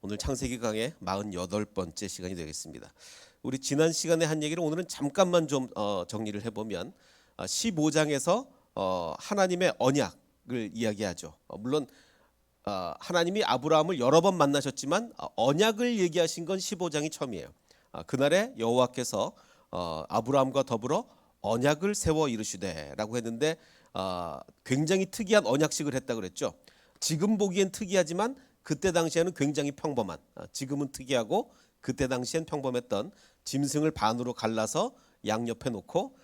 오늘 창세기 강의 48번째 시간이 되겠습니다. 우리 지난 시간에 한 얘기를 오늘은 잠깐만 좀 정리를 해보면 15장에서 하나님의 언약을 이야기하죠. 물론 하나님이 아브라함을 여러 번 만나셨지만 언약을 얘기하신 건 15장이 처음이에요. 그날에 여호와께서 아브라함과 더불어 언약을 세워 이르시되라고 했는데 굉장히 특이한 언약식을 했다 그랬죠. 지금 보기엔 특이하지만 그때 당시에는 굉장히 평범한, 지금은 특이하고 그때 당시엔 평범했던 짐승을 반으로 갈라서 양옆에 놓고,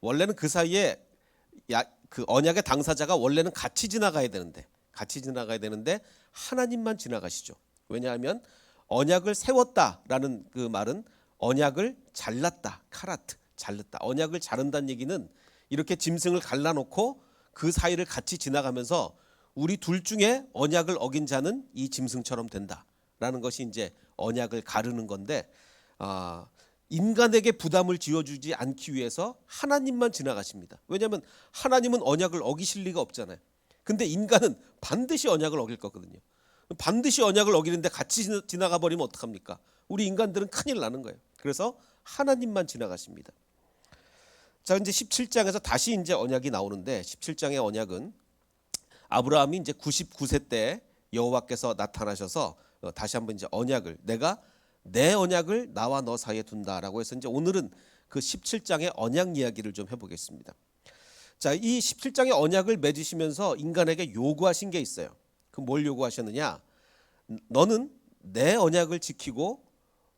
원래는 그 사이에 그 언약의 당사자가 원래는 같이 지나가야 되는데 하나님만 지나가시죠. 왜냐하면 언약을 세웠다라는 그 말은 언약을 잘랐다, 카라트, 잘랐다. 언약을 자른다는 얘기는 이렇게 짐승을 갈라놓고 그 사이를 같이 지나가면서 우리 둘 중에 언약을 어긴 자는 이 짐승처럼 된다라는 것이 이제 언약을 가르는 건데, 인간에게 부담을 지어주지 않기 위해서 하나님만 지나가십니다. 왜냐하면 하나님은 언약을 어기실 리가 없잖아요. 근데 인간은 반드시 언약을 어길 거거든요. 반드시 언약을 어기는데 같이 지나가 버리면 어떡합니까? 우리 인간들은 큰일 나는 거예요. 그래서 하나님만 지나가십니다. 자, 이제 17장에서 다시 이제 언약이 나오는데, 17장의 언약은 아브라함이 이제 99세 때 여호와께서 나타나셔서 다시 한번 이제 언약을, 내가 내 언약을 나와 너 사이에 둔다라고 해서, 이제 오늘은 그 17장의 언약 이야기를 좀 해보겠습니다. 자, 이 17장의 언약을 맺으시면서 인간에게 요구하신 게 있어요. 그 뭘 요구하셨느냐? 너는 내 언약을 지키고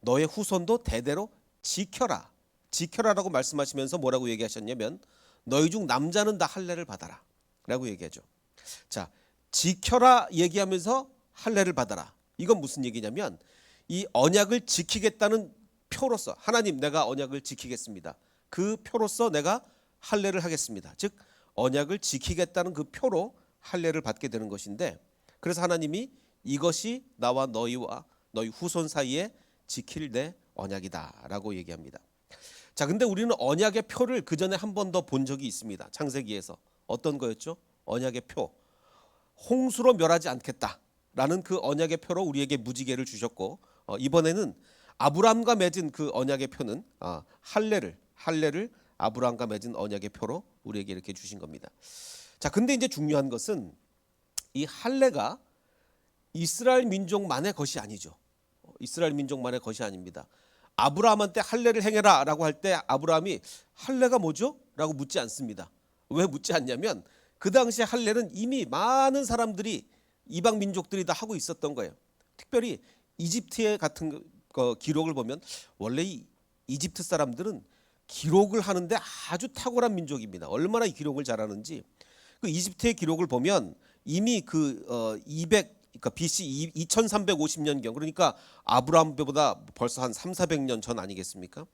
너의 후손도 대대로 지켜라. 지켜라라고 말씀하시면서 뭐라고 얘기하셨냐면, 너희 중 남자는 다 할례를 받아라 라고 얘기하죠. 자, 지켜라 얘기하면서 할례를 받아라. 이건 무슨 얘기냐면, 이 언약을 지키겠다는 표로서, 하나님 내가 언약을 지키겠습니다. 그 표로서 내가 할례를 하겠습니다. 즉 언약을 지키겠다는 그 표로 할례를 받게 되는 것인데, 그래서 하나님이 이것이 나와 너희와 너희 후손 사이에 지킬 내 언약이다라고 얘기합니다. 자, 근데 우리는 언약의 표를 그 전에 한 번 더 본 적이 있습니다. 창세기에서. 어떤 거였죠? 언약의 표. 홍수로 멸하지 않겠다라는 그 언약의 표로 우리에게 무지개를 주셨고, 이번에는 아브라함과 맺은 그 언약의 표는 할례를 아브라함과 맺은 언약의 표로 우리에게 이렇게 주신 겁니다. 자, 근데 이제 중요한 것은 이 할례가 이스라엘 민족만의 것이 아니죠. 이스라엘 민족만의 것이 아닙니다. 아브라함한테 할례를 행해라라고 할 때 아브라함이 할례가 뭐죠? 라고 묻지 않습니다. 왜 묻지 않냐면, 그 당시에 할례는 이미 많은 사람들이, 이방 민족들이 다 하고 있었던 거예요. 특별히 이집트의 같은 기록을 보면, 원래 이 이집트 사람들은 기록을 하는데 아주 탁월한 민족입니다. 얼마나 이 기록을 잘하는지, 그 이집트의 기록을 보면 이미 그러니까 BC 2350년경, 그러니까 아브라함보다 벌써 한 300~400년 전 아니겠습니까?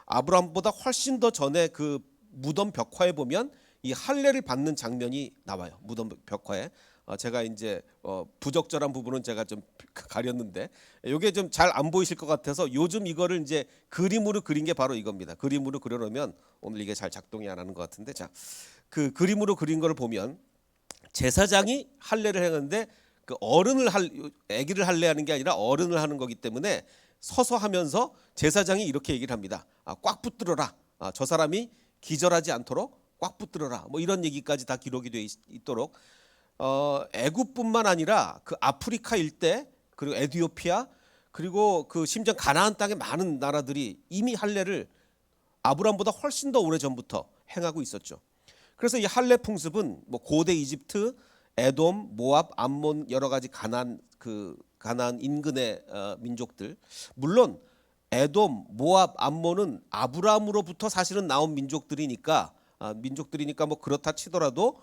아브라함보다 훨씬 더 전에 그 무덤 벽화에 보면 이 할례를 받는 장면이 나와요. 무덤 벽화에. 제가 이제 부적절한 부분은 제가 좀 가렸는데, 이게 좀 잘 안 보이실 것 같아서 요즘 이거를 이제 그림으로 그린 게 바로 이겁니다. 그림으로 그려놓으면 오늘 이게 잘 작동이 안 하는 것 같은데, 자, 그 그림으로 그린 거를 보면 제사장이 할례를 하는데, 그 아기를 할례하는 게 아니라 어른을 하는 거기 때문에 서서 하면서 제사장이 이렇게 얘기를 합니다. 꽉 붙들어라. 저 사람이 기절하지 않도록 꽉 붙들어라. 뭐 이런 얘기까지 다 기록이 돼 있도록, 애굽뿐만 아니라 그 아프리카 일대, 그리고 에티오피아, 그리고 그 심지어 가나안 땅의 많은 나라들이 이미 할례를 아브라함보다 훨씬 더 오래 전부터 행하고 있었죠. 그래서 이 할례 풍습은 뭐 고대 이집트, 에돔, 모압, 암몬, 여러 가지 가나안 인근의 민족들, 물론 에돔, 모압, 암몬은 아브라함으로부터 사실은 나온 민족들이니까 뭐 그렇다 치더라도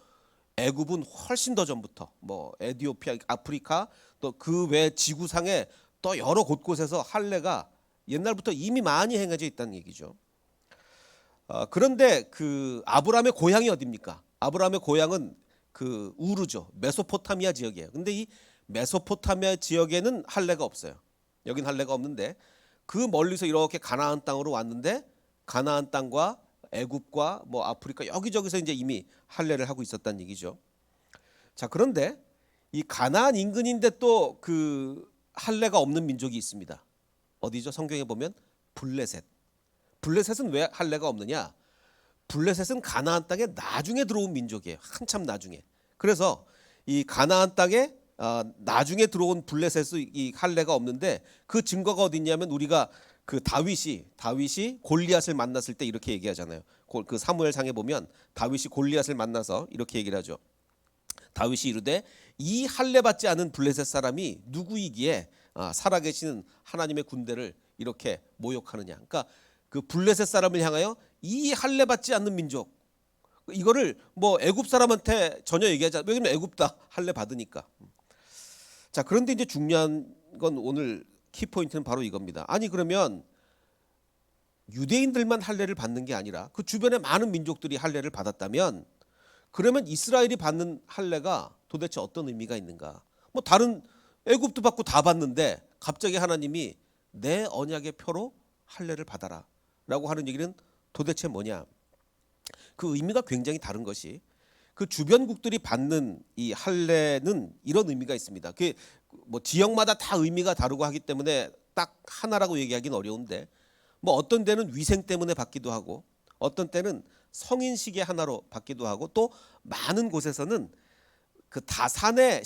애굽은 훨씬 더 전부터, 뭐 에티오피아, 아프리카, 또 그 외 지구상에 또 여러 곳곳에서 할례가 옛날부터 이미 많이 행해져 있다는 얘기죠. 그런데 그 아브라함의 고향이 어디입니까? 아브라함의 고향은 그 우르죠. 메소포타미아 지역이에요. 근데 이 메소포타미아 지역에는 할례가 없어요. 여긴 할례가 없는데, 그 멀리서 이렇게 가나안 땅으로 왔는데, 가나안 땅과 애굽과 뭐 아프리카 여기저기서 이제 이미 할례를 하고 있었다는 얘기죠. 자, 그런데 이 가나안 인근인데 또 그 할례가 없는 민족이 있습니다. 어디죠? 성경에 보면 블레셋. 블레셋은 왜 할례가 없느냐? 블레셋은 가나안 땅에 나중에 들어온 민족이에요. 한참 나중에. 그래서 이 가나안 땅에 나중에 들어온 블레셋의 이 할례가 없는데 그 증거가 어디 있냐면 우리가 그 다윗이 골리앗을 만났을 때 이렇게 얘기하잖아요. 그 사무엘상에 보면 다윗이 골리앗을 만나서 이렇게 얘기를 하죠. 다윗이 이르되 이 할례 받지 않은 블레셋 사람이 누구이기에 살아계시는 하나님의 군대를 이렇게 모욕하느냐. 그러니까 그 블레셋 사람을 향하여 이 할례 받지 않는 민족, 이거를 뭐 애굽 사람한테 전혀 얘기하지 않아요. 왜냐면 애굽 다 할례 받으니까. 자, 그런데 이제 중요한 건 오늘 키포인트는 바로 이겁니다. 아니 그러면 유대인들만 할례를 받는 게 아니라 그 주변의 많은 민족들이 할례를 받았다면 그러면 이스라엘이 받는 할례가 도대체 어떤 의미가 있는가? 뭐 다른 애굽도 받고 다 받는데 갑자기 하나님이 내 언약의 표로 할례를 받아라 라고 하는 얘기는 도대체 뭐냐? 그 의미가 굉장히 다른 것이 그 주변국들이 받는 이 할례는 이런 의미가 있습니다. 그 뭐 지역마다 다 의미가 다르고 하기 때문에 딱 하나라고 얘기하기는 어려운데 뭐 어떤 때는 위생 때문에 받기도 하고 어떤 때는 성인식의 하나로 받기도 하고 또 많은 곳에서는 그 다산의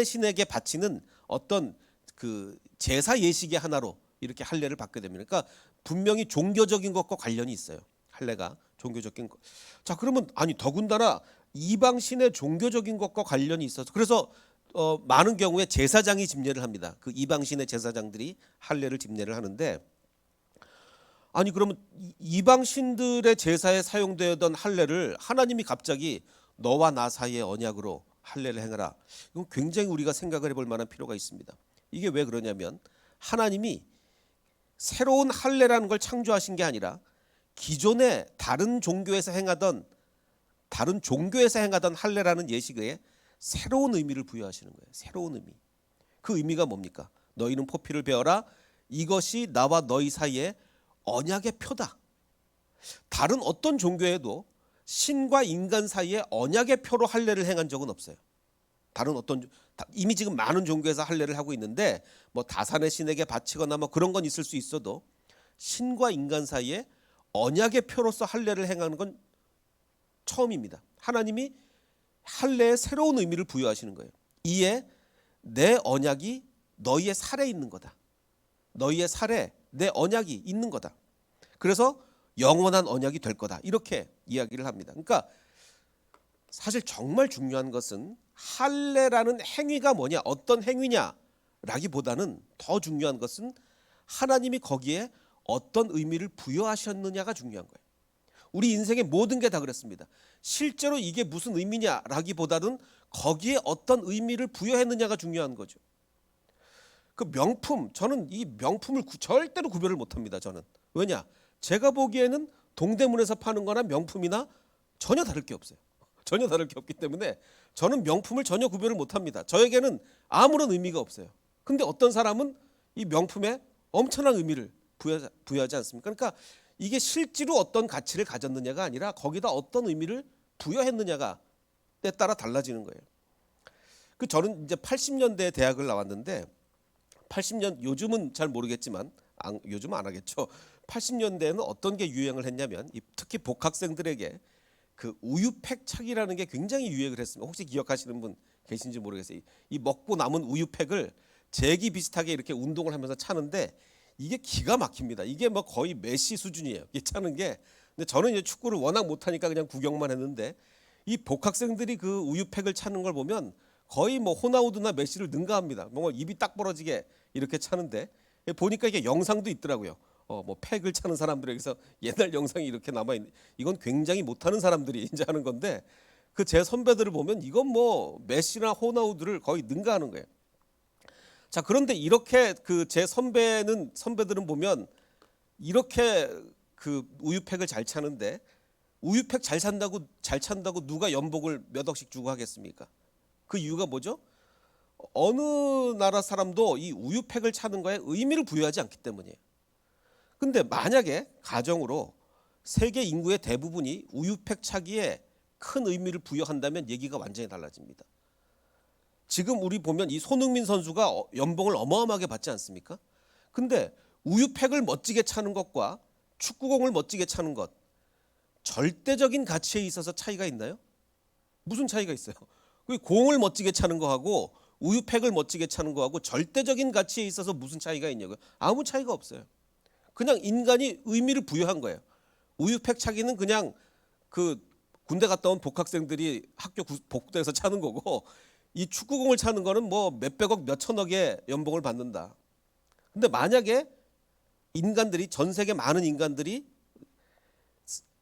신에게 바치는 어떤 그 제사 예식의 하나로 이렇게 할례를 받게 됩니다. 그러니까 분명히 종교적인 것과 관련이 있어요. 할례가 종교적인 것. 자, 그러면 아니 더군다나 이방 신의 종교적인 것과 관련이 있어서 그래서 많은 경우에 제사장이 집례를 합니다. 그 이방 신의 제사장들이 할례를 집례를 하는데 아니 그러면 이방 신들의 제사에 사용되던 할례를 하나님이 갑자기 너와 나 사이의 언약으로 할례를 행하라. 이건 굉장히 우리가 생각을 해볼 만한 필요가 있습니다. 이게 왜 그러냐면 하나님이 새로운 할례라는 걸 창조하신 게 아니라 기존의 다른 종교에서 행하던 할례라는 예식에 새로운 의미를 부여하시는 거예요. 새로운 의미. 그 의미가 뭡니까? 너희는 포피를 베어라. 이것이 나와 너희 사이에 언약의 표다. 다른 어떤 종교에도 신과 인간 사이에 언약의 표로 할례를 행한 적은 없어요. 다른 어떤 이미 지금 많은 종교에서 할례를 하고 있는데 뭐 다산의 신에게 바치거나 뭐 그런 건 있을 수 있어도 신과 인간 사이에 언약의 표로서 할례를 행하는 건 처음입니다. 하나님이 할례에 새로운 의미를 부여하시는 거예요. 이에 내 언약이 너희의 살에 있는 거다. 너희의 살에 내 언약이 있는 거다. 그래서 영원한 언약이 될 거다. 이렇게 이야기를 합니다. 그러니까 사실 정말 중요한 것은 할례라는 행위가 뭐냐, 어떤 행위냐라기보다는 더 중요한 것은 하나님이 거기에 어떤 의미를 부여하셨느냐가 중요한 거예요. 우리 인생의 모든 게 다 그렇습니다. 실제로 이게 무슨 의미냐라기보다는 거기에 어떤 의미를 부여했느냐가 중요한 거죠. 그 명품, 저는 이 명품을 절대로 구별을 못합니다. 저는. 왜냐? 제가 보기에는 동대문에서 파는 거나 명품이나 전혀 다를 게 없어요. 전혀 다를 게 없기 때문에 저는 명품을 전혀 구별을 못합니다. 저에게는 아무런 의미가 없어요. 근데 어떤 사람은 이 명품에 엄청난 의미를 부여하지 않습니까? 그러니까 이게 실제로 어떤 가치를 가졌느냐가 아니라 거기다 어떤 의미를 부여했느냐가 때에 따라 달라지는 거예요. 그 저는 이제 80년대에 대학을 나왔는데 80년 요즘은 잘 모르겠지만 요즘은 안 하겠죠. 80년대에는 어떤 게 유행을 했냐면 특히 복학생들에게 그 우유팩 차기라는 게 굉장히 유행을 했습니다. 혹시 기억하시는 분 계신지 모르겠어요. 이 먹고 남은 우유팩을 제기 비슷하게 이렇게 운동을 하면서 차는데 이게 기가 막힙니다. 이게 뭐 거의 메시 수준이에요. 이게 차는 게. 근데 저는 이제 축구를 워낙 못하니까 그냥 구경만 했는데 이 복학생들이 그 우유팩을 차는 걸 보면 거의 뭐 호나우두나 메시를 능가합니다. 뭔가 입이 딱 벌어지게 이렇게 차는데 보니까 이게 영상도 있더라고요. 뭐 팩을 차는 사람들에게서 옛날 영상이 이렇게 남아 있는. 이건 굉장히 못하는 사람들이 이제 하는 건데 그 제 선배들을 보면 이건 뭐 메시나 호나우두를 거의 능가하는 거예요. 자, 그런데 이렇게 그 제 선배들은 보면 이렇게 그 우유팩을 잘 차는데 우유팩 잘 찬다고 누가 연봉을 몇 억씩 주고 하겠습니까? 그 이유가 뭐죠? 어느 나라 사람도 이 우유팩을 차는 거에 의미를 부여하지 않기 때문이에요. 근데 만약에 가정으로 세계 인구의 대부분이 우유팩 차기에 큰 의미를 부여한다면 얘기가 완전히 달라집니다. 지금 우리 보면 이 손흥민 선수가 연봉을 어마어마하게 받지 않습니까? 근데 우유팩을 멋지게 차는 것과 축구공을 멋지게 차는 것, 절대적인 가치에 있어서 차이가 있나요? 무슨 차이가 있어요? 그 공을 멋지게 차는 거하고 우유팩을 멋지게 차는 거하고 절대적인 가치에 있어서 무슨 차이가 있냐고요? 아무 차이가 없어요. 그냥 인간이 의미를 부여한 거예요. 우유팩 차기는 그냥 그 군대 갔다 온 복학생들이 학교 복도에서 차는 거고, 이 축구공을 차는 거는 뭐 몇백억 몇천억의 연봉을 받는다. 근데 만약에 인간들이, 전 세계 많은 인간들이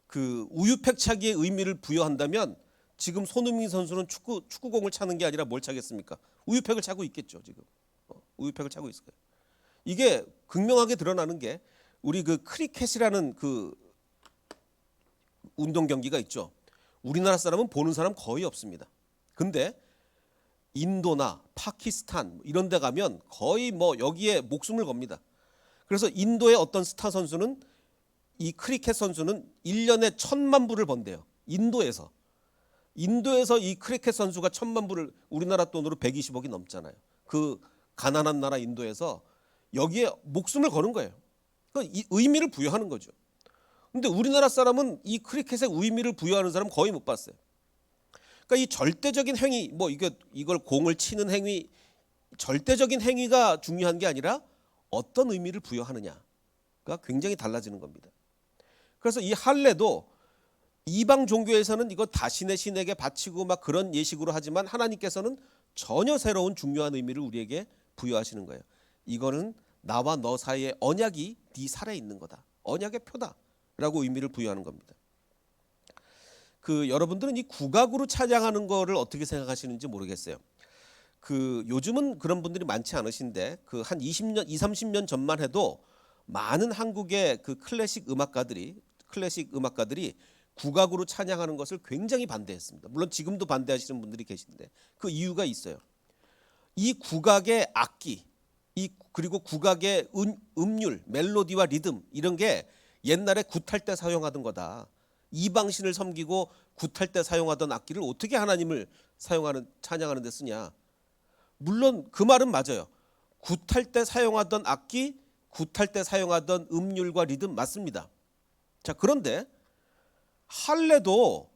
그 우유팩 차기의 의미를 부여한다면 지금 손흥민 선수는 축구공을 차는 게 아니라 뭘 차겠습니까? 우유팩을 차고 있겠죠. 지금 우유팩을 차고 있을 거예요. 이게 극명하게 드러나는 게 우리 그 크리켓이라는 그 운동 경기가 있죠. 우리나라 사람은 보는 사람 거의 없습니다. 근데 인도나 파키스탄 이런 데 가면 거의 뭐 여기에 목숨을 겁니다. 그래서 인도의 어떤 스타 선수는, 이 크리켓 선수는 1년에 1,000만 불을 번대요. 인도에서 이 크리켓 선수가 1,000만 불을, 우리나라 돈으로 120억이 넘잖아요. 그 가난한 나라 인도에서 여기에 목숨을 거는 거예요. 그러니까 이 의미를 부여하는 거죠. 근데 우리나라 사람은 이 크리켓에 의미를 부여하는 사람 거의 못 봤어요. 그러니까 이 절대적인 행위, 뭐 이걸 공을 치는 행위, 절대적인 행위가 중요한 게 아니라 어떤 의미를 부여하느냐가 굉장히 달라지는 겁니다. 그래서 이 할례도 이방 종교에서는 이거 다신의 신에게 바치고 막 그런 예식으로 하지만 하나님께서는 전혀 새로운 중요한 의미를 우리에게 부여하시는 거예요. 이거는 나와 너 사이의 언약이 네 살에 있는 거다. 언약의 표다라고 의미를 부여하는 겁니다. 그 여러분들은 이 국악으로 찬양하는 거를 어떻게 생각하시는지 모르겠어요. 그 요즘은 그런 분들이 많지 않으신데 그 한 20년, 20, 30년 전만 해도 많은 한국의 그 클래식 음악가들이 국악으로 찬양하는 것을 굉장히 반대했습니다. 물론 지금도 반대하시는 분들이 계신데 그 이유가 있어요. 이 국악의 악기, 그리고 국악의 음률, 멜로디와 리듬 이런 게 옛날에 굿할 때 사용하던 거다. 이방신을 섬기고 굿할 때 사용하던 악기를 어떻게 하나님을 찬양하는 데 쓰냐. 물론 그 말은 맞아요. 굿할 때 사용하던 악기, 굿할 때 사용하던 음률과 리듬 맞습니다. 자, 그런데 할례도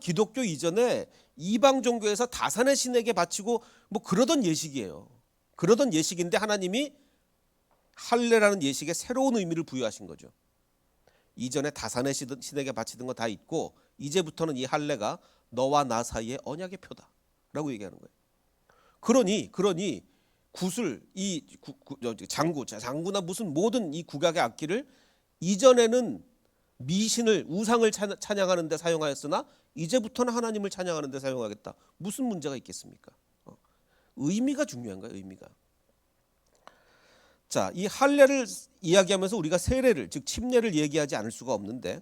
기독교 이전에 이방 종교에서 다산의 신에게 바치고 뭐 그러던 예식이에요. 그러던 예식인데 하나님이 할례라는 예식에 새로운 의미를 부여하신 거죠. 이전에 다산의 신에게 바치던 거 다 있고 이제부터는 이 할례가 너와 나 사이의 언약의 표다라고 얘기하는 거예요. 그러니 구슬, 장구나 무슨 모든 이 국악의 악기를 이전에는 미신을, 우상을 찬양하는 데 사용하였으나 이제부터는 하나님을 찬양하는 데 사용하겠다. 무슨 문제가 있겠습니까? 의미가 중요한 거예요. 의미가. 자, 이 할례를 이야기하면서 우리가 세례를, 즉 침례를 얘기하지 않을 수가 없는데,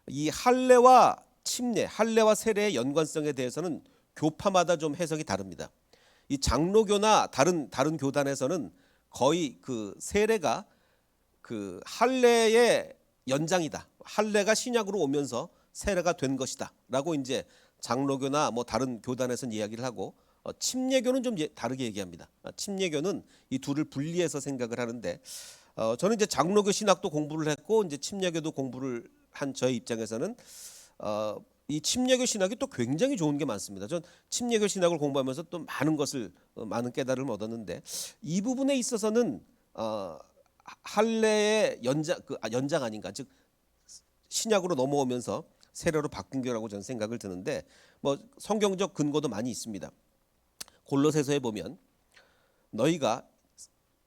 이 할례와 침례, 할례와 세례의 연관성에 대해서는 교파마다 좀 해석이 다릅니다. 이 장로교나 다른 교단에서는 거의 그 세례가 그 할례의 연장이다. 할례가 신약으로 오면서 세례가 된 것이다라고 이제 장로교나 뭐 다른 교단에서는 이야기를 하고, 침례교는 좀 다르게 얘기합니다. 침례교는 이 둘을 분리해서 생각을 하는데, 저는 이제 장로교 신학도 공부를 했고 이제 침례교도 공부를 한 저의 입장에서는 이 침례교 신학이 또 굉장히 좋은 게 많습니다. 전 침례교 신학을 공부하면서 또 많은 깨달음을 얻었는데, 이 부분에 있어서는 할례의 연장 아닌가, 즉 신약으로 넘어오면서 세례로 바꾼 거라고 저는 생각을 드는데, 뭐 성경적 근거도 많이 있습니다. 골로새서에 보면 너희가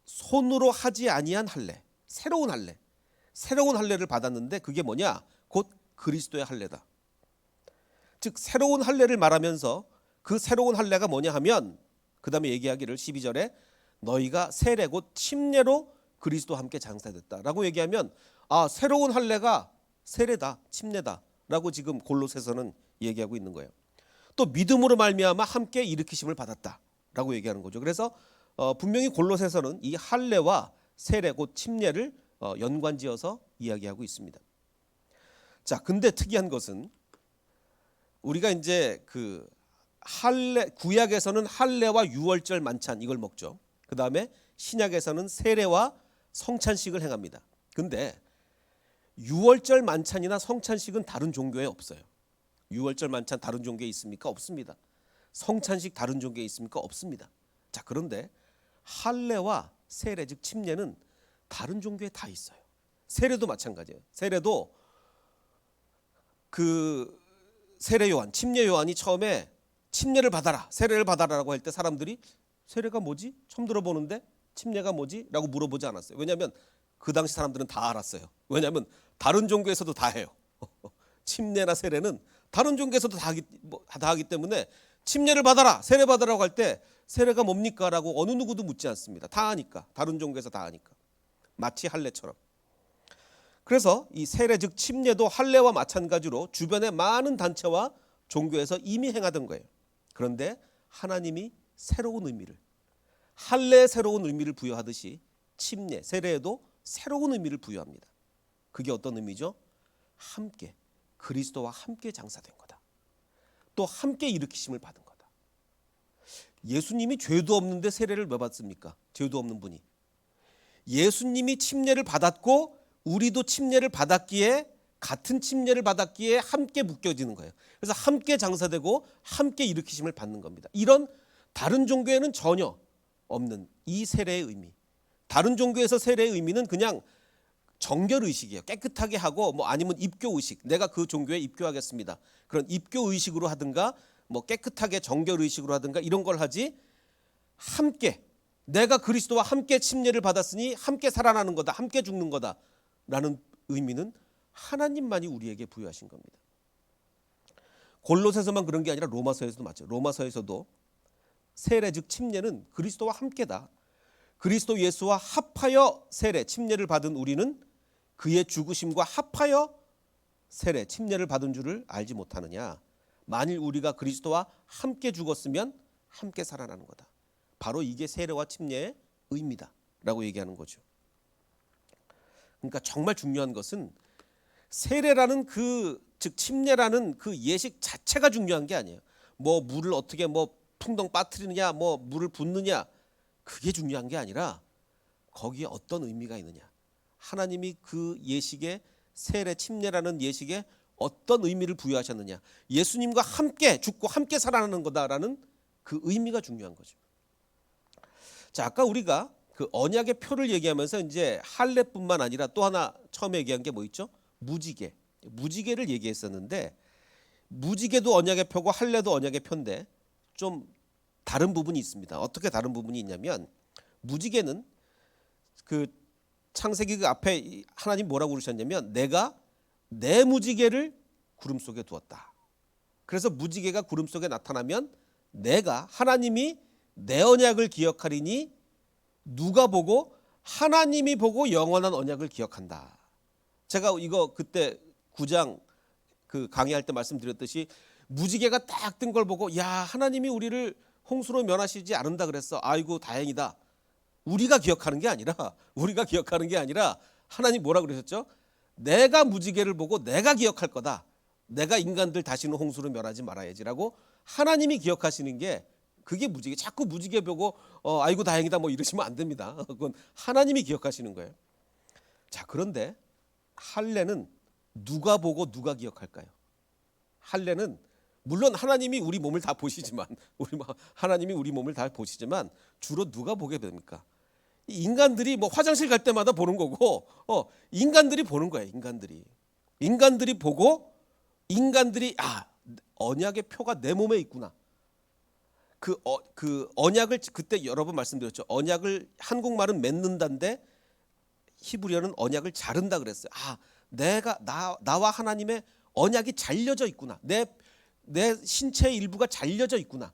손으로 하지 아니한 할례, 새로운 할례를 받았는데 그게 뭐냐? 곧 그리스도의 할례다. 즉 새로운 할례를 말하면서 그 새로운 할례가 뭐냐 하면 그 다음에 얘기하기를 12절에 너희가 세례 곧 침례로 그리스도와 함께 장사됐다라고 얘기하면, 새로운 할례가 세례다, 침례다라고 지금 골로새서는 얘기하고 있는 거예요. 또 믿음으로 말미암아 함께 일으키심을 받았다라고 얘기하는 거죠. 그래서 분명히 골로새서는 이 할례와 세례 곧 침례를 연관지어서 이야기하고 있습니다. 자, 근데 특이한 것은 우리가 이제 그 구약에서는 할례와 유월절 만찬 이걸 먹죠. 그 다음에 신약에서는 세례와 성찬식을 행합니다. 근데 유월절 만찬이나 성찬식은 다른 종교에 없어요. 유월절 만찬 다른 종교에 있습니까? 없습니다. 성찬식 다른 종교에 있습니까? 없습니다. 자, 그런데 할례와 세례 즉 침례는 다른 종교에 다 있어요. 세례도 마찬가지예요. 세례도 그 세례 요한, 침례 요한이 처음에 침례를 받아라, 세례를 받아라라고 할 때 사람들이 세례가 뭐지? 처음 들어보는데 침례가 뭐지? 라고 물어보지 않았어요. 왜냐하면 그 당시 사람들은 다 알았어요. 왜냐하면 다른 종교에서도 다 해요. 침례나 세례는 다른 종교에서도 다 하기 때문에 침례를 받아라, 세례 받아라고 할 때 세례가 뭡니까? 라고 어느 누구도 묻지 않습니다. 다 아니까. 다른 종교에서 다 아니까. 마치 할례처럼. 그래서 이 세례 즉 침례도 할례와 마찬가지로 주변의 많은 단체와 종교에서 이미 행하던 거예요. 그런데 하나님이 새로운 의미를, 할례에 새로운 의미를 부여하듯이 침례, 세례에도 새로운 의미를 부여합니다. 그게 어떤 의미죠? 함께, 그리스도와 함께 장사된 거다. 또 함께 일으키심을 받은 거다. 예수님이 죄도 없는데 세례를 왜 받습니까? 죄도 없는 분이. 예수님이 침례를 받았고 우리도 침례를 받았기에, 같은 침례를 받았기에 함께 묶여지는 거예요. 그래서 함께 장사되고 함께 일으키심을 받는 겁니다. 이런 다른 종교에는 전혀 없는 이 세례의 의미. 다른 종교에서 세례의 의미는 그냥 정결 의식이에요. 깨끗하게 하고 뭐 아니면 입교 의식. 내가 그 종교에 입교하겠습니다. 그런 입교 의식으로 하든가 뭐 깨끗하게 정결 의식으로 하든가 이런 걸 하지, 함께 내가 그리스도와 함께 침례를 받았으니 함께 살아나는 거다, 함께 죽는 거다라는 의미는 하나님만이 우리에게 부여하신 겁니다. 골로새서만 그런 게 아니라 로마서에서도 맞죠. 로마서에서도 세례 즉 침례는 그리스도와 함께다. 그리스도 예수와 합하여 세례 침례를 받은 우리는 그의 죽으심과 합하여 세례 침례를 받은 줄을 알지 못하느냐. 만일 우리가 그리스도와 함께 죽었으면 함께 살아나는 거다. 바로 이게 세례와 침례의 의미다 라고 얘기하는 거죠. 그러니까 정말 중요한 것은 세례라는 즉 침례라는 그 예식 자체가 중요한 게 아니에요. 뭐 물을 어떻게 뭐 풍덩 빠뜨리느냐, 뭐 물을 붓느냐, 그게 중요한 게 아니라 거기에 어떤 의미가 있느냐. 하나님이 그 예식에, 세례 침례라는 예식에 어떤 의미를 부여하셨느냐. 예수님과 함께 죽고 함께 살아나는 거다라는 그 의미가 중요한 거죠. 자, 아까 우리가 그 언약의 표를 얘기하면서 이제 할례뿐만 아니라 또 하나 처음에 얘기한 게 뭐 있죠? 무지개. 무지개를 얘기했었는데, 무지개도 언약의 표고 할례도 언약의 표인데 좀 다른 부분이 있습니다. 어떻게 다른 부분이 있냐면, 무지개는 그 창세기 그 앞에 하나님 뭐라고 그러셨냐면, 내가 내 무지개를 구름 속에 두었다. 그래서 무지개가 구름 속에 나타나면 내가, 하나님이 내 언약을 기억하리니 누가 보고? 하나님이 보고 영원한 언약을 기억한다. 제가 이거 그때 9장 그 강의할 때 말씀드렸듯이 무지개가 딱 뜬 걸 보고, 야, 하나님이 우리를 홍수로 면하시지 않는다 그랬어. 아이고 다행이다. 우리가 기억하는 게 아니라 하나님 뭐라 그러셨죠? 내가 무지개를 보고 내가 기억할 거다. 내가 인간들 다시는 홍수로 면하지 말아야지라고 하나님이 기억하시는 게, 그게 무지개. 자꾸 무지개 보고 아이고 다행이다 뭐 이러시면 안 됩니다. 그건 하나님이 기억하시는 거예요. 자, 그런데 할례는 누가 보고 누가 기억할까요? 할례는 물론 하나님이 우리 몸을 다 보시지만, 하나님이 우리 몸을 다 보시지만 주로 누가 보게 됩니까? 인간들이 뭐 화장실 갈 때마다 보는 거고, 인간들이 보는 거예요. 인간들이 보고, 인간들이 언약의 표가 내 몸에 있구나. 그 언약을 그때 여러 번 말씀드렸죠. 언약을 한국말은 맺는다인데 히브리어는 언약을 자른다 그랬어요. 나와 하나님의 언약이 잘려져 있구나. 내 신체의 일부가 잘려져 있구나.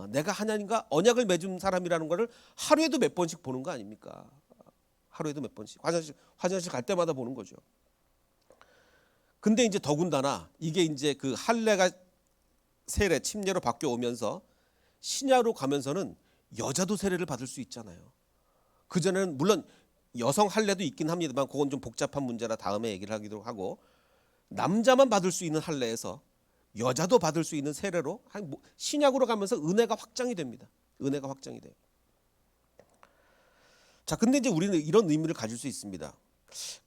내가 하나님과 언약을 맺은 사람이라는 것을 하루에도 몇 번씩 보는 거 아닙니까? 하루에도 몇 번씩 화장실 갈 때마다 보는 거죠. 근데 이제 더군다나 이게 이제 그 할례가 세례 침례로 바뀌어 오면서 신약으로 가면서는 여자도 세례를 받을 수 있잖아요. 그전에는 물론 여성 할례도 있긴 합니다만 그건 좀 복잡한 문제라 다음에 얘기를 하기도 하고, 남자만 받을 수 있는 할례에서 여자도 받을 수 있는 세례로 신약으로 가면서 은혜가 확장이 됩니다. 은혜가 확장이 돼요. 자, 근데 이제 우리는 이런 의미를 가질 수 있습니다.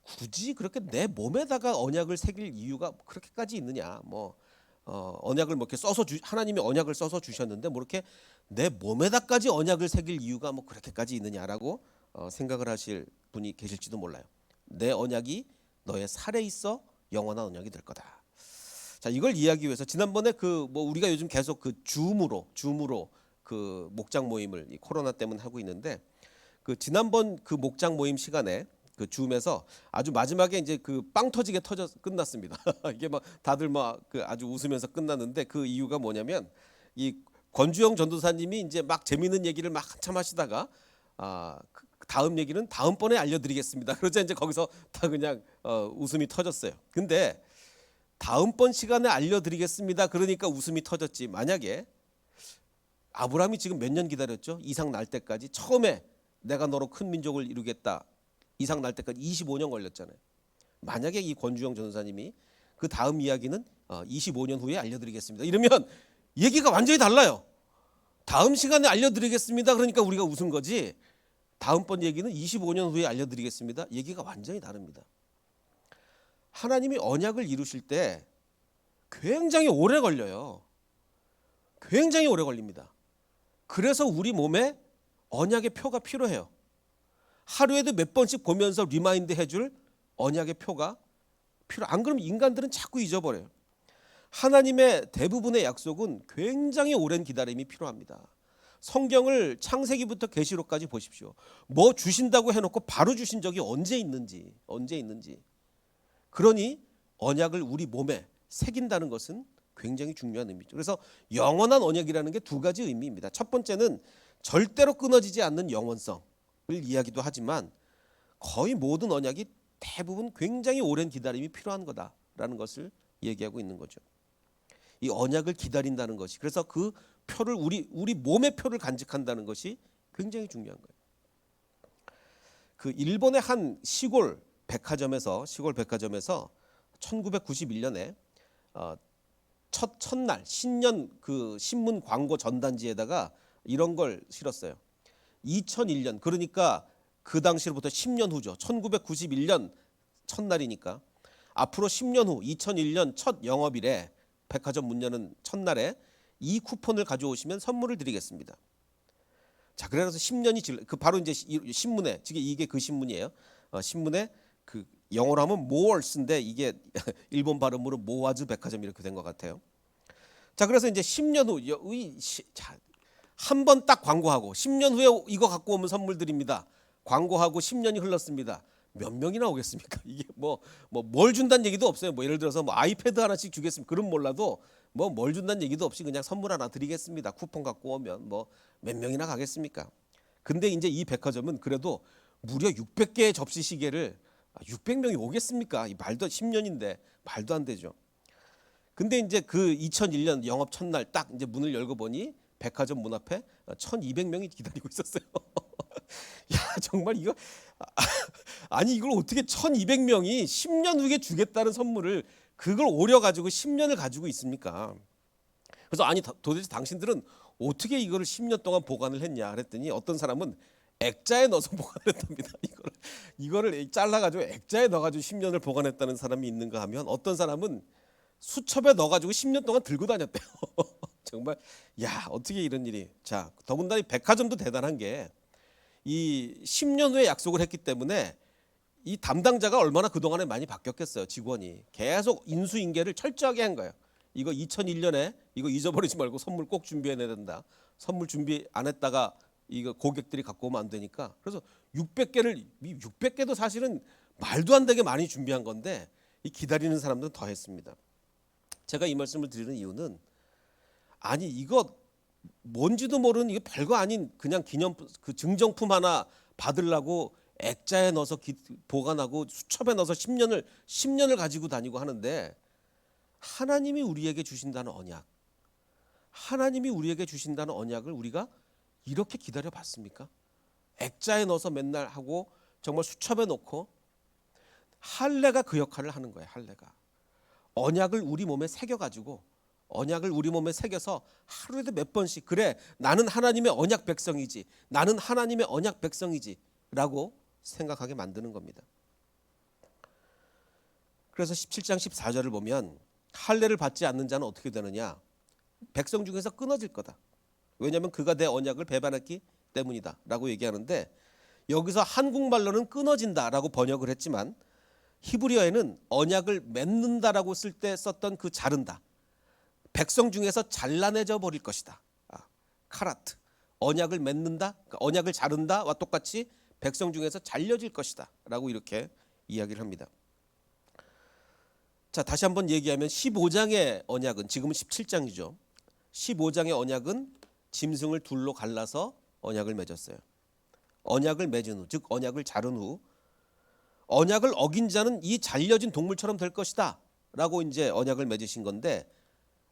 굳이 그렇게 내 몸에다가 언약을 새길 이유가 그렇게까지 있느냐? 언약을 뭐 이렇게 하나님이 언약을 써서 주셨는데 뭐 이렇게 내 몸에다까지 언약을 새길 이유가 뭐 그렇게까지 있느냐라고 생각을 하실 분이 계실지도 몰라요. 내 언약이 너의 살에 있어 영원한 언약이 될 거다. 자, 이걸 이해하기 위해서 지난번에 우리가 요즘 계속 줌으로 그 목장 모임을 이 코로나 때문에 하고 있는데 지난번 그 목장 모임 시간에 그 줌에서 아주 마지막에 이제 빵 터지게 끝났습니다. 이게 다들 아주 웃으면서 끝났는데 그 이유가 뭐냐면 이 권주영 전도사님이 이제 막 재밌는 얘기를 막 한참 하시다가 다음 얘기는 다음번에 알려드리겠습니다. 그러자 이제 거기서 다 그냥 웃음이 터졌어요. 근데 다음번 시간에 알려드리겠습니다. 그러니까 웃음이 터졌지. 만약에 아브라함이 지금 몇 년 기다렸죠? 이삭 날 때까지. 처음에 내가 너로 큰 민족을 이루겠다. 이삭 날 때까지 25년 걸렸잖아요. 만약에 이 권주영 전도사님이 그 다음 이야기는 25년 후에 알려드리겠습니다. 이러면 얘기가 완전히 달라요. 다음 시간에 알려드리겠습니다. 그러니까 우리가 웃은 거지. 다음번 얘기는 25년 후에 알려드리겠습니다. 얘기가 완전히 다릅니다. 하나님이 언약을 이루실 때 굉장히 오래 걸려요. 굉장히 오래 걸립니다. 그래서 우리 몸에 언약의 표가 필요해요. 하루에도 몇 번씩 보면서 리마인드 해줄 언약의 표가 안 그러면 인간들은 자꾸 잊어버려요. 하나님의 대부분의 약속은 굉장히 오랜 기다림이 필요합니다. 성경을 창세기부터 계시록까지 보십시오. 뭐 주신다고 해놓고 바로 주신 적이 언제 있는지. 그러니 언약을 우리 몸에 새긴다는 것은 굉장히 중요한 의미죠. 그래서 영원한 언약이라는 게 두 가지 의미입니다. 첫 번째는 절대로 끊어지지 않는 영원성을 이야기도 하지만 거의 모든 언약이 대부분 굉장히 오랜 기다림이 필요한 거다라는 것을 얘기하고 있는 거죠. 이 언약을 기다린다는 것이, 그래서 그 표를 우리 몸의 표를 간직한다는 것이 굉장히 중요한 거예요. 일본의 한 시골 백화점에서 1991년에 첫날 신년 신문 광고 전단지에다가 이런 걸 실었어요. 2001년, 그러니까 그 당시로부터 10년 후죠. 1991년 첫날이니까 앞으로 10년 후 2001년 첫 영업일에 백화점 문 여는 첫날에 이 쿠폰을 가져오시면 선물을 드리겠습니다. 자, 그래서 10년이 바로 이제 신문에, 지금 이게 그 신문이에요. 신문에 영어로 하면 모월스인데 이게 일본 발음으로 모와즈 백화점 이렇게 된 것 같아요. 자, 그래서 이제 10년 후 한 번 딱 광고하고 10년 후에 이거 갖고 오면 선물 드립니다. 광고하고 10년이 흘렀습니다. 몇 명이나 오겠습니까? 이게 뭘 준다는 얘기도 없어요. 예를 들어서 아이패드 하나씩 주겠습니다. 그럼 몰라도 뭘 준다는 얘기도 없이 그냥 선물 하나 드리겠습니다. 쿠폰 갖고 오면 몇 명이나 가겠습니까? 근데 이제 이 백화점은 그래도 무려 600개의 접시 시계를 600명이 오겠습니까? 이 10년인데 말도 안 되죠. 근데 이제 2001년 영업 첫날 딱 이제 문을 열고 보니 백화점 문 앞에 1200명이 기다리고 있었어요. 야, 정말 이거 아니 이걸 어떻게 1200명이 10년 후에 주겠다는 선물을 그걸 오려가지고 10년을 가지고 있습니까? 그래서 아니 도대체 당신들은 어떻게 이거를 10년 동안 보관을 했냐 그랬더니 어떤 사람은 액자에 넣어서 보관했답니다. 이거를 잘라가지고 액자에 넣어가지고 10년을 보관했다는 사람이 있는가 하면 어떤 사람은 수첩에 넣어가지고 10년 동안 들고 다녔대요. 정말 야, 어떻게 이런 일이. 자, 더군다나 이 백화점도 대단한 게 이 10년 후에 약속을 했기 때문에 이 담당자가 얼마나 그동안에 많이 바뀌었겠어요. 직원이 계속 인수인계를 철저하게 한 거예요. 이거 2001년에 이거 잊어버리지 말고 선물 꼭 준비해내야 된다. 선물 준비 안 했다가 이거 고객들이 갖고 오면 안 되니까. 그래서 600개도 사실은 말도 안 되게 많이 준비한 건데 이 기다리는 사람들은 더 했습니다. 제가 이 말씀을 드리는 이유는 아니 이거 뭔지도 모르는 이거 별거 아닌 그냥 증정품 하나 받으려고 액자에 넣어서 보관하고 수첩에 넣어서 10년을 가지고 다니고 하는데 하나님이 우리에게 주신다는 언약, 하나님이 우리에게 주신다는 언약을 우리가 이렇게 기다려 봤습니까? 액자에 넣어서 맨날 하고 정말 수첩에 넣고 할례가 그 역할을 하는 거예요. 할례가 언약을 우리 몸에 새겨가지고 언약을 우리 몸에 새겨서 하루에도 몇 번씩 그래 나는 하나님의 언약 백성이지, 나는 하나님의 언약 백성이지 라고 생각하게 만드는 겁니다. 그래서 17장 14절을 보면 할례를 받지 않는 자는 어떻게 되느냐, 백성 중에서 끊어질 거다. 왜냐하면 그가 내 언약을 배반했기 때문이다 라고 얘기하는데, 여기서 한국말로는 끊어진다라고 번역을 했지만 히브리어에는 언약을 맺는다라고 쓸 때 썼던 그 자른다, 백성 중에서 잘라내져 버릴 것이다. 카라트, 언약을 맺는다, 그러니까 언약을 자른다와 똑같이 백성 중에서 잘려질 것이다 라고 이렇게 이야기를 합니다. 자, 다시 한번 얘기하면 15장의 언약은, 지금은 17장이죠. 15장의 언약은 짐승을 둘로 갈라서 언약을 맺었어요. 언약을 맺은 후, 즉 언약을 자른 후 언약을 어긴 자는 이 잘려진 동물처럼 될 것이다 라고 이제 언약을 맺으신 건데,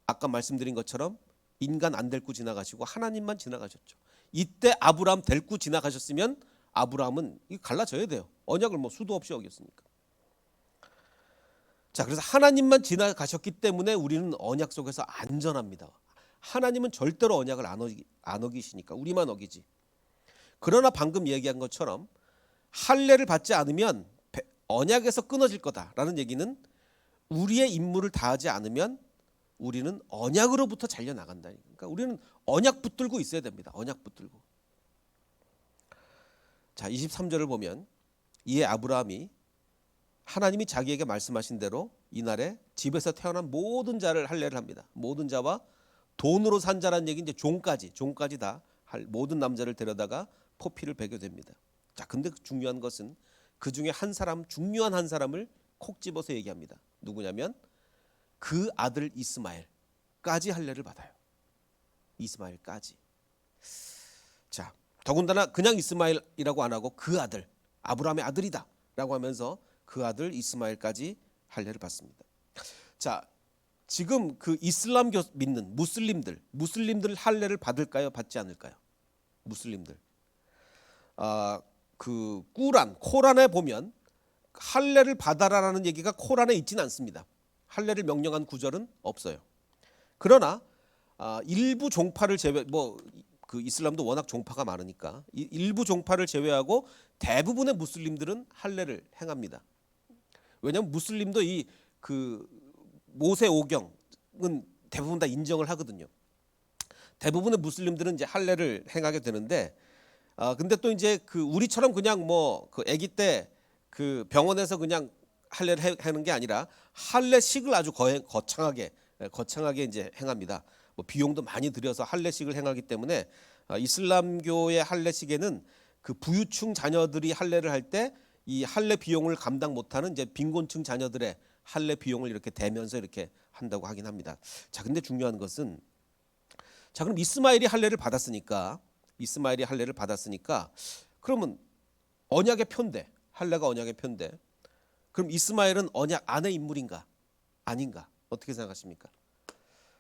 아까 말씀드린 것처럼 인간 안 데리고 지나가시고 하나님만 지나가셨죠. 이때 아브라함 데리고 지나가셨으면 아브라함은 갈라져야 돼요. 언약을 뭐 수도 없이 어겼으니까. 자, 그래서 하나님만 지나가셨기 때문에 우리는 언약 속에서 안전합니다. 하나님은 절대로 언약을 안 어기시니까 우리만 어기지. 그러나 방금 얘기한 것처럼 할례를 받지 않으면 언약에서 끊어질 거다라는 얘기는 우리의 임무를 다하지 않으면 우리는 언약으로부터 잘려나간다. 그러니까 우리는 언약 붙들고 있어야 됩니다. 언약 붙들고. 자, 23절을 보면 이에 아브라함이 하나님이 자기에게 말씀하신 대로 이날에 집에서 태어난 모든 자를 할례를 합니다. 모든 자와 돈으로 산 자라는 얘기, 이제 종까지 다 모든 남자를 데려다가 포피를 베게 됩니다. 자, 근데 중요한 것은 그 중에 한 사람, 중요한 한 사람을 콕 집어서 얘기합니다. 누구냐면 그 아들 이스마엘까지 할례를 받아요. 이스마엘까지. 자, 더군다나 그냥 이스마엘이라고 안 하고 그 아들, 아브라함의 아들이다라고 하면서 그 아들 이스마엘까지 할례를 받습니다. 자, 지금 그 이슬람교 믿는 무슬림들 할례를 받을까요? 받지 않을까요? 무슬림들. 그 코란에 보면 할례를 받아라라는 얘기가 코란에 있지는 않습니다. 할례를 명령한 구절은 없어요. 그러나 일부 종파를 그 이슬람도 워낙 종파가 많으니까 일부 종파를 제외하고 대부분의 무슬림들은 할례를 행합니다. 왜냐하면 무슬림도 이 그 모세 오경은 대부분 다 인정을 하거든요. 대부분의 무슬림들은 이제 할례를 행하게 되는데, 근데 또 이제 그 우리처럼 그냥 뭐 그 아기 때 그 병원에서 그냥 할례를 하는 게 아니라 할례식을 아주 거창하게 이제 행합니다. 뭐 비용도 많이 들여서 할례식을 행하기 때문에 이슬람교의 할례식에는 그 부유층 자녀들이 할례를 할 때 이 할례 비용을 감당 못하는 이제 貧곤층 자녀들의 할례 비용을 이렇게 대면서 이렇게 한다고 하긴 합니다. 자, 근데 중요한 것은, 자, 그럼 이스마엘이 할례를 받았으니까 그러면 언약의 표인데, 할례가 언약의 표인데, 그럼 이스마엘은 언약 안의 인물인가 아닌가, 어떻게 생각하십니까?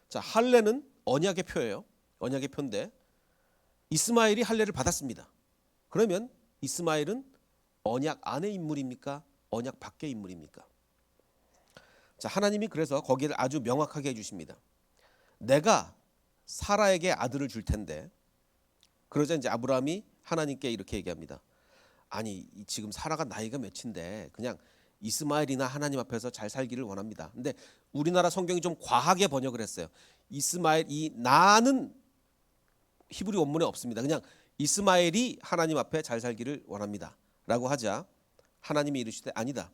자, 할례는 언약의 표예요. 언약의 표인데 이스마엘이 할례를 받았습니다. 그러면 이스마엘은 언약 안의 인물입니까? 언약 밖의 인물입니까? 자, 하나님이 그래서 거기를 아주 명확하게 해주십니다. 내가 사라에게 아들을 줄 텐데, 그러자 이제 아브라함이 하나님께 이렇게 얘기합니다. 아니, 지금 사라가 나이가 몇인데 그냥 이스마엘이나 하나님 앞에서 잘 살기를 원합니다. 근데 우리나라 성경이 좀 과하게 번역을 했어요. 이스마엘, 이 나는 히브리 원문에 없습니다. 그냥 이스마엘이 하나님 앞에 잘 살기를 원합니다 라고 하자 하나님이 이르시되 아니다.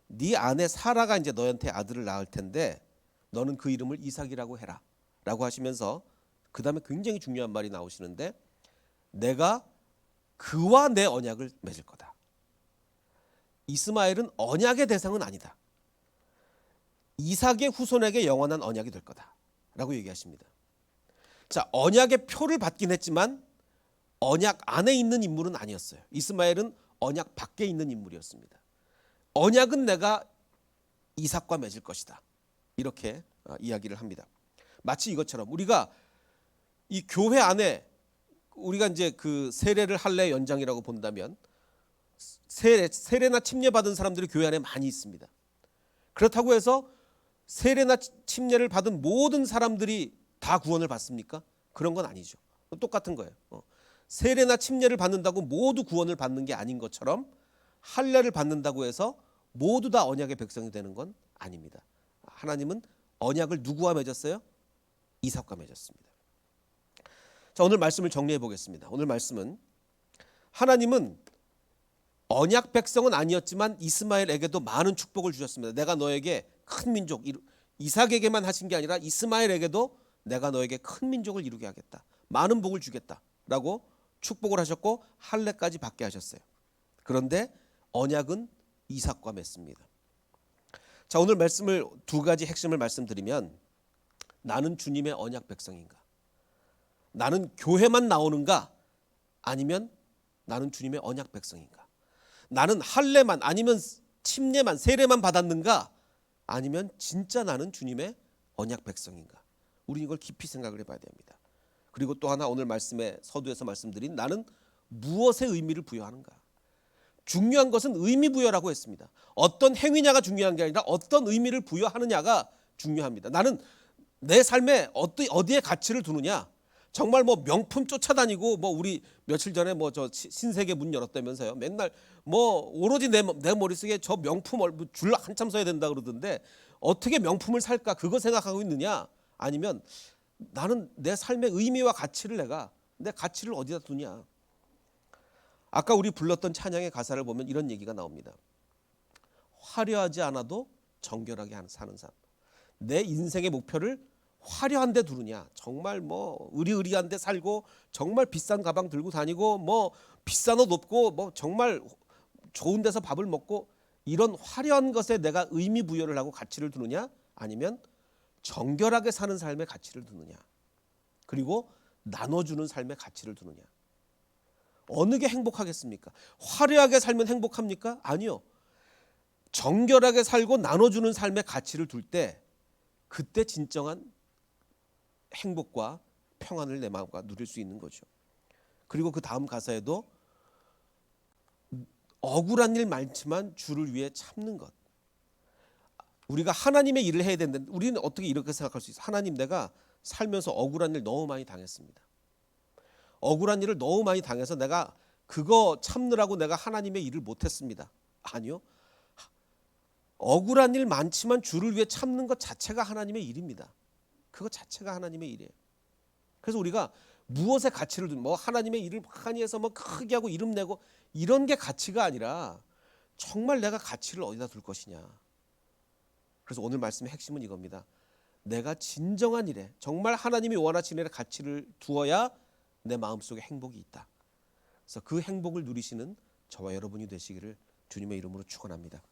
네 아내 사라가 이제 너한테 아들을 낳을 텐데 너는 그 이름을 이삭이라고 해라 라고 하시면서 그 다음에 굉장히 중요한 말이 나오시는데, 내가 그와 내 언약을 맺을 거다. 이스마엘은 언약의 대상은 아니다. 이삭의 후손에게 영원한 언약이 될 거다 라고 얘기하십니다. 자, 언약의 표를 받긴 했지만 언약 안에 있는 인물은 아니었어요. 이스마엘은 언약 밖에 있는 인물이었습니다. 언약은 내가 이삭과 맺을 것이다, 이렇게 이야기를 합니다. 마치 이것처럼 우리가 이 교회 안에 우리가 이제 그 세례를 할례 연장이라고 본다면 세례나 침례 받은 사람들이 교회 안에 많이 있습니다. 그렇다고 해서 세례나 침례를 받은 모든 사람들이 다 구원을 받습니까? 그런 건 아니죠. 똑같은 거예요. 세례나 침례를 받는다고 모두 구원을 받는 게 아닌 것처럼 할례를 받는다고 해서 모두 다 언약의 백성이 되는 건 아닙니다. 하나님은 언약을 누구와 맺었어요? 이삭과 맺었습니다. 자, 오늘 말씀을 정리해 보겠습니다. 오늘 말씀은 하나님은 언약 백성은 아니었지만 이스마엘에게도 많은 축복을 주셨습니다. 내가 너에게 큰 민족, 이삭에게만 하신 게 아니라 이스마엘에게도 내가 너에게 큰 민족을 이루게 하겠다. 많은 복을 주겠다라고 축복을 하셨고 할례까지 받게 하셨어요. 그런데 언약은 이삭과 맺습니다. 자, 오늘 말씀을 두 가지 핵심을 말씀드리면, 나는 주님의 언약 백성인가? 나는 교회만 나오는가? 아니면 나는 주님의 언약 백성인가? 나는 할례만 아니면 침례만 세례만 받았는가? 아니면 진짜 나는 주님의 언약 백성인가? 우리 이걸 깊이 생각을 해봐야 됩니다. 그리고 또 하나, 오늘 말씀에 서두에서 말씀드린 나는 무엇에 의미를 부여하는가? 중요한 것은 의미 부여라고 했습니다. 어떤 행위냐가 중요한 게 아니라 어떤 의미를 부여하느냐가 중요합니다. 나는 내 삶에 어디에 가치를 두느냐? 정말 뭐 명품 쫓아다니고, 뭐 우리 며칠 전에 뭐 저 신세계 문 열었다면서요. 맨날 뭐 오로지 내 머릿속에 저 명품 줄 한참 서야 된다 그러던데, 어떻게 명품을 살까 그거 생각하고 있느냐? 아니면 나는 내 삶의 의미와 가치를 내 가치를 어디다 두냐? 아까 우리 불렀던 찬양의 가사를 보면 이런 얘기가 나옵니다. 화려하지 않아도 정결하게 사는 삶. 내 인생의 목표를 화려한 데 두느냐? 정말 뭐 의리의리한 데 살고, 정말 비싼 가방 들고 다니고, 뭐 비싼 옷 입고, 뭐 정말 좋은 데서 밥을 먹고, 이런 화려한 것에 내가 의미 부여를 하고 가치를 두느냐? 아니면 정결하게 사는 삶의 가치를 두느냐? 그리고 나눠주는 삶의 가치를 두느냐? 어느 게 행복하겠습니까? 화려하게 살면 행복합니까? 아니요. 정결하게 살고 나눠주는 삶의 가치를 둘 때, 그때 진정한 행복과 평안을 내 마음과 누릴 수 있는 거죠. 그리고 그 다음 가사에도 억울한 일 많지만 주를 위해 참는 것. 우리가 하나님의 일을 해야 되는데 우리는 어떻게 이렇게 생각할 수 있어요? 하나님, 내가 살면서 억울한 일 너무 많이 당했습니다. 억울한 일을 너무 많이 당해서 내가 그거 참느라고 내가 하나님의 일을 못했습니다. 아니요. 억울한 일 많지만 주를 위해 참는 것 자체가 하나님의 일입니다. 그거 자체가 하나님의 일이에요. 그래서 우리가 무엇에 가치를 두는, 뭐 하나님의 일을 많이 해서 뭐 크게 하고 이름 내고 이런 게 가치가 아니라 정말 내가 가치를 어디다 둘 것이냐. 그래서 오늘 말씀의 핵심은 이겁니다. 내가 진정한 일에, 정말 하나님이 원하시는 일에 가치를 두어야 내 마음속에 행복이 있다. 그래서 그 행복을 누리시는 저와 여러분이 되시기를 주님의 이름으로 축원합니다.